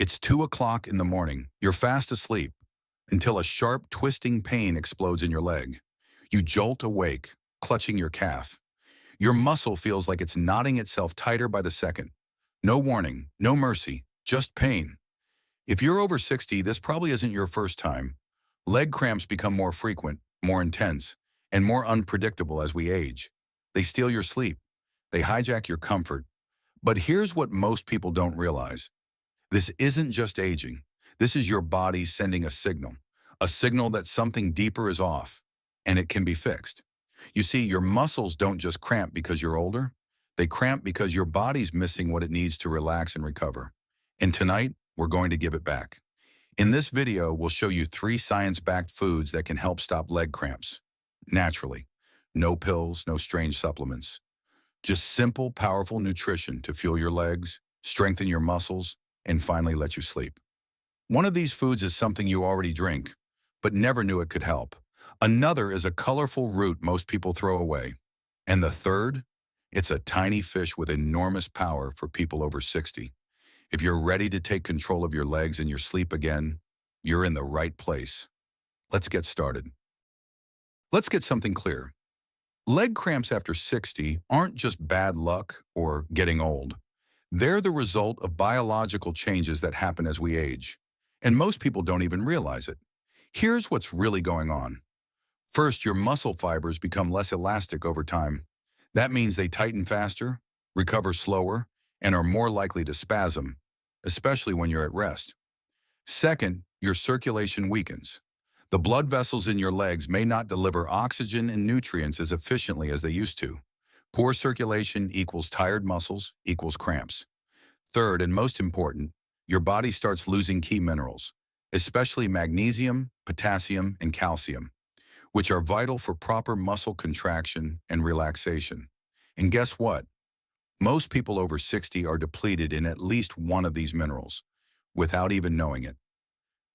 It's 2 o'clock in the morning. You're fast asleep until a sharp, twisting pain explodes in your leg. You jolt awake, clutching your calf. Your muscle feels like it's knotting itself tighter by the second. No warning, no mercy, just pain. If you're over 60, this probably isn't your first time. Leg cramps become more frequent, more intense, and more unpredictable as we age. They steal your sleep. They hijack your comfort. But here's what most people don't realize. This isn't just aging. This is your body sending a signal that something deeper is off, and it can be fixed. You see, your muscles don't just cramp because you're older. They cramp because your body's missing what it needs to relax and recover. And tonight, we're going to give it back. In this video, we'll show you 3 science-backed foods that can help stop leg cramps. Naturally. No pills, no strange supplements. Just simple, powerful nutrition to fuel your legs, strengthen your muscles, and finally let you sleep. One of these foods is something you already drink, but never knew it could help. Another is a colorful root most people throw away. And the third? It's a tiny fish with enormous power for people over 60. If you're ready to take control of your legs and your sleep again, you're in the right place. Let's get started. Let's get something clear. Leg cramps after 60 aren't just bad luck or getting old. They're the result of biological changes that happen as we age. And most people don't even realize it. Here's what's really going on. First, your muscle fibers become less elastic over time. That means they tighten faster, recover slower, and are more likely to spasm, especially when you're at rest. Second, your circulation weakens. The blood vessels in your legs may not deliver oxygen and nutrients as efficiently as they used to. Poor circulation equals tired muscles equals cramps. Third, and most important, your body starts losing key minerals, especially magnesium, potassium, and calcium, which are vital for proper muscle contraction and relaxation. And guess what? Most people over 60 are depleted in at least one of these minerals, without even knowing it.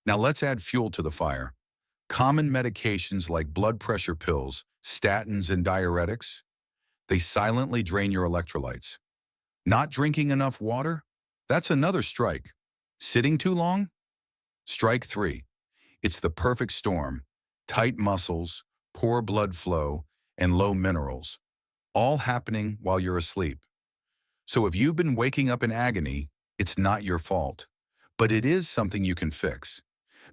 Now let's add fuel to the fire. Common medications like blood pressure pills, statins, and diuretics, they silently drain your electrolytes. Not drinking enough water? That's another strike. Sitting too long? Strike 3. It's the perfect storm. Tight muscles, poor blood flow, and low minerals, all happening while you're asleep. So if you've been waking up in agony, it's not your fault. But it is something you can fix.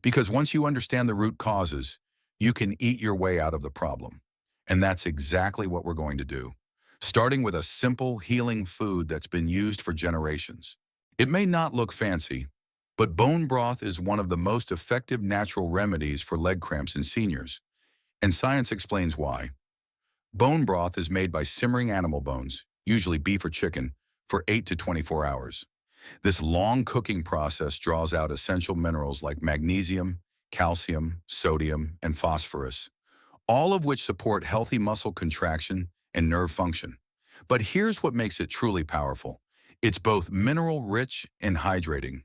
Because once you understand the root causes, you can eat your way out of the problem. And that's exactly what we're going to do. Starting with a simple, healing food that's been used for generations. It may not look fancy, but bone broth is one of the most effective natural remedies for leg cramps in seniors. And science explains why. Bone broth is made by simmering animal bones, usually beef or chicken, for 8 to 24 hours. This long cooking process draws out essential minerals like magnesium, calcium, sodium, and phosphorus, all of which support healthy muscle contraction and nerve function. But here's what makes it truly powerful. It's both mineral-rich and hydrating.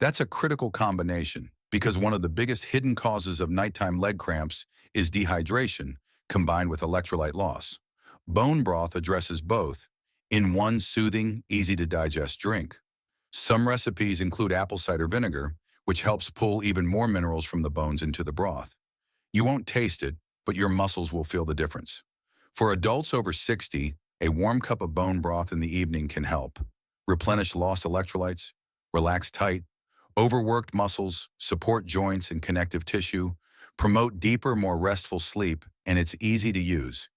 That's a critical combination because one of the biggest hidden causes of nighttime leg cramps is dehydration combined with electrolyte loss. Bone broth addresses both in one soothing, easy-to-digest drink. Some recipes include apple cider vinegar, which helps pull even more minerals from the bones into the broth. You won't taste it, but your muscles will feel the difference. For adults over 60, a warm cup of bone broth in the evening can help. Replenish lost electrolytes, relax tight, overworked muscles, support joints and connective tissue, promote deeper, more restful sleep, and it's easy to use.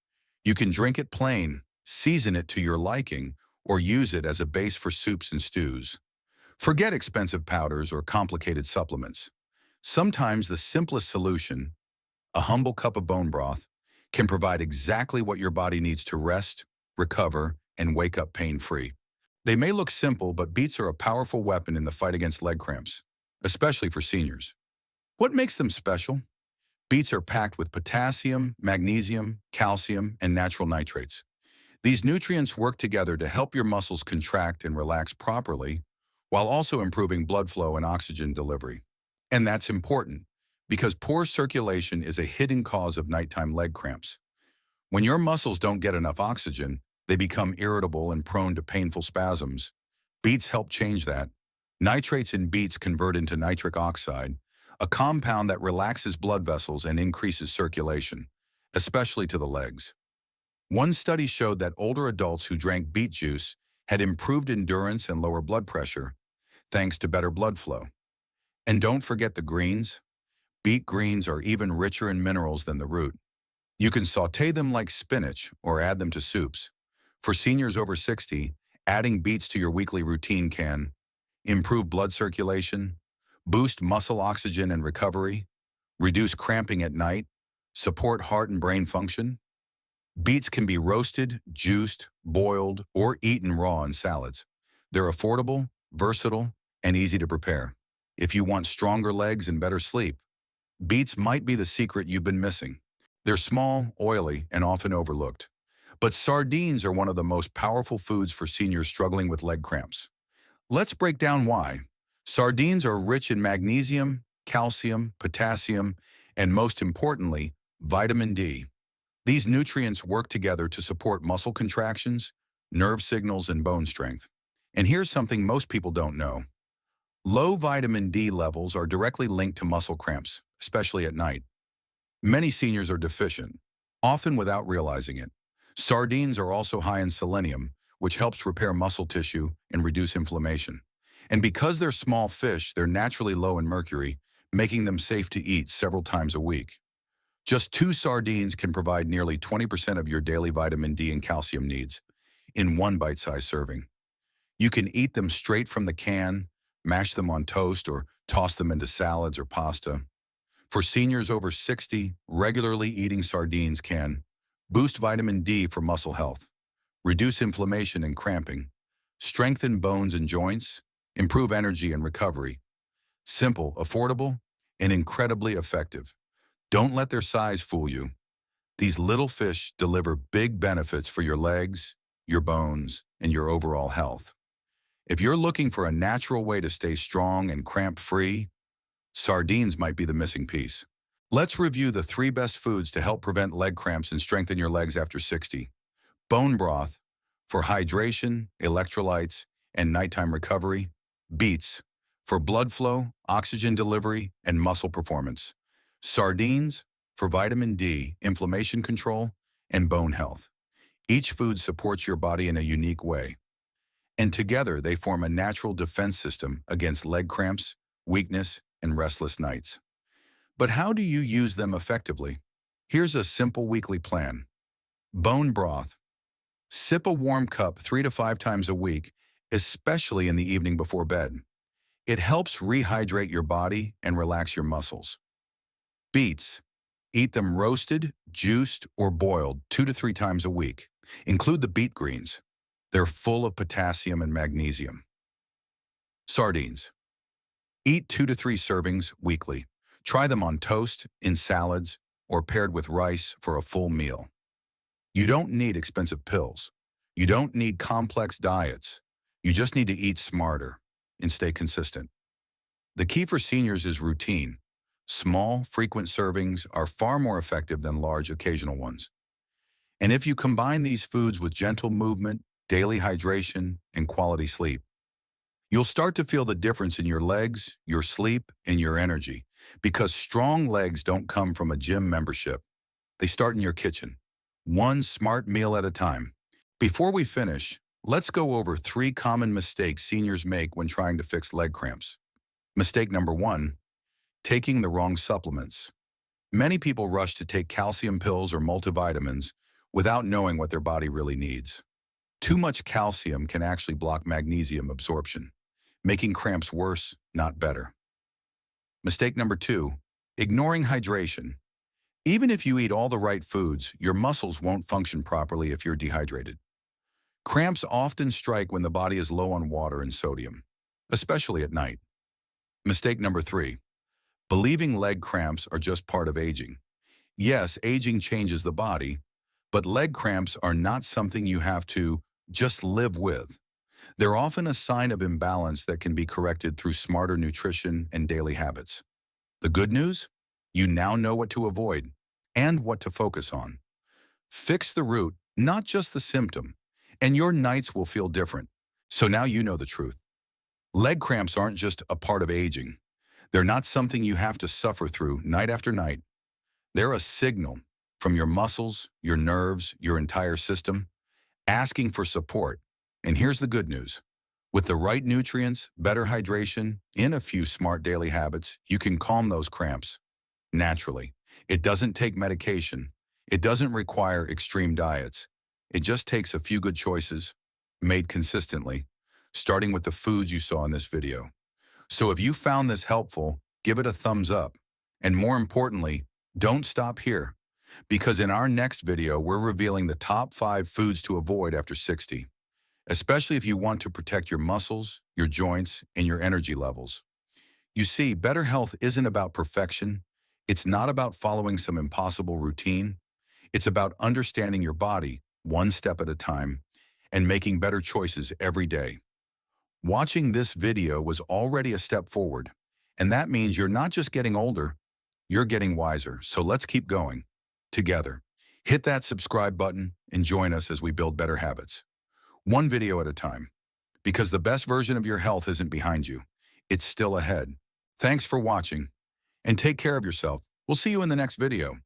You can drink it plain, season it to your liking, or use it as a base for soups and stews. Forget expensive powders or complicated supplements. Sometimes the simplest solution, a humble cup of bone broth, can provide exactly what your body needs to rest, recover, and wake up pain-free. They may look simple, but beets are a powerful weapon in the fight against leg cramps, especially for seniors. What makes them special? Beets are packed with potassium, magnesium, calcium, and natural nitrates. These nutrients work together to help your muscles contract and relax properly, while also improving blood flow and oxygen delivery. And that's important, because poor circulation is a hidden cause of nighttime leg cramps. When your muscles don't get enough oxygen, they become irritable and prone to painful spasms. Beets help change that. Nitrates in beets convert into nitric oxide, a compound that relaxes blood vessels and increases circulation, especially to the legs. One study showed that older adults who drank beet juice had improved endurance and lower blood pressure, thanks to better blood flow. And don't forget the greens. Beet greens are even richer in minerals than the root. You can sauté them like spinach or add them to soups. For seniors over 60, adding beets to your weekly routine can improve blood circulation, boost muscle oxygen and recovery, reduce cramping at night, support heart and brain function. Beets can be roasted, juiced, boiled, or eaten raw in salads. They're affordable, versatile, and easy to prepare. If you want stronger legs and better sleep, beets might be the secret you've been missing. They're small, oily, and often overlooked. But sardines are one of the most powerful foods for seniors struggling with leg cramps. Let's break down why. Sardines are rich in magnesium, calcium, potassium, and most importantly, vitamin D. These nutrients work together to support muscle contractions, nerve signals, and bone strength. And here's something most people don't know. Low vitamin D levels are directly linked to muscle cramps, especially at night. Many seniors are deficient, often without realizing it. Sardines are also high in selenium, which helps repair muscle tissue and reduce inflammation. And because they're small fish, they're naturally low in mercury, making them safe to eat several times a week. Just 2 sardines can provide nearly 20% of your daily vitamin D and calcium needs in one bite-sized serving. You can eat them straight from the can, mash them on toast, or toss them into salads or pasta. For seniors over 60, regularly eating sardines can boost vitamin D for muscle health, reduce inflammation and cramping, strengthen bones and joints, improve energy and recovery. Simple, affordable, and incredibly effective. Don't let their size fool you. These little fish deliver big benefits for your legs, your bones, and your overall health. If you're looking for a natural way to stay strong and cramp-free, sardines might be the missing piece. Let's review the 3 best foods to help prevent leg cramps and strengthen your legs after 60. Bone broth for hydration, electrolytes, and nighttime recovery. Beets for blood flow, oxygen delivery, and muscle performance. Sardines for vitamin D, inflammation control, and bone health. Each food supports your body in a unique way, and together they form a natural defense system against leg cramps, weakness, and restless nights. But how do you use them effectively? Here's a simple weekly plan. Bone broth. Sip a warm cup 3 to 5 times a week, especially in the evening before bed. It helps rehydrate your body and relax your muscles. Beets. Eat them roasted, juiced, or boiled 2 to 3 times a week. Include the beet greens. They're full of potassium and magnesium. Sardines. Eat 2 to 3 servings weekly. Try them on toast, in salads, or paired with rice for a full meal. You don't need expensive pills. You don't need complex diets. You just need to eat smarter and stay consistent. The key for seniors is routine. Small, frequent servings are far more effective than large, occasional ones. And if you combine these foods with gentle movement, daily hydration, and quality sleep, you'll start to feel the difference in your legs, your sleep, and your energy. Because strong legs don't come from a gym membership. They start in your kitchen, one smart meal at a time. Before we finish, let's go over 3 common mistakes seniors make when trying to fix leg cramps. Mistake number 1, taking the wrong supplements. Many people rush to take calcium pills or multivitamins without knowing what their body really needs. Too much calcium can actually block magnesium absorption, making cramps worse, not better. Mistake number 2, ignoring hydration. Even if you eat all the right foods, your muscles won't function properly if you're dehydrated. Cramps often strike when the body is low on water and sodium, especially at night. Mistake number 3, believing leg cramps are just part of aging. Yes, aging changes the body, but leg cramps are not something you have to just live with. They're often a sign of imbalance that can be corrected through smarter nutrition and daily habits. The good news? You now know what to avoid and what to focus on. Fix the root, not just the symptom, and your nights will feel different. So now you know the truth. Leg cramps aren't just a part of aging. They're not something you have to suffer through night after night. They're a signal from your muscles, your nerves, your entire system, asking for support. And here's the good news. With the right nutrients, better hydration, and a few smart daily habits, you can calm those cramps naturally. It doesn't take medication. It doesn't require extreme diets. It just takes a few good choices made consistently, starting with the foods you saw in this video. So if you found this helpful, give it a thumbs up. And more importantly, don't stop here, because in our next video, we're revealing the top 5 foods to avoid after 60, especially if you want to protect your muscles, your joints, and your energy levels. You see, better health isn't about perfection. It's not about following some impossible routine. It's about understanding your body one step at a time and making better choices every day. Watching this video was already a step forward, and that means you're not just getting older, you're getting wiser. So let's keep going together. Hit that subscribe button and join us as we build better habits, one video at a time, because the best version of your health isn't behind you. It's still ahead. Thanks for watching, and take care of yourself. We'll see you in the next video.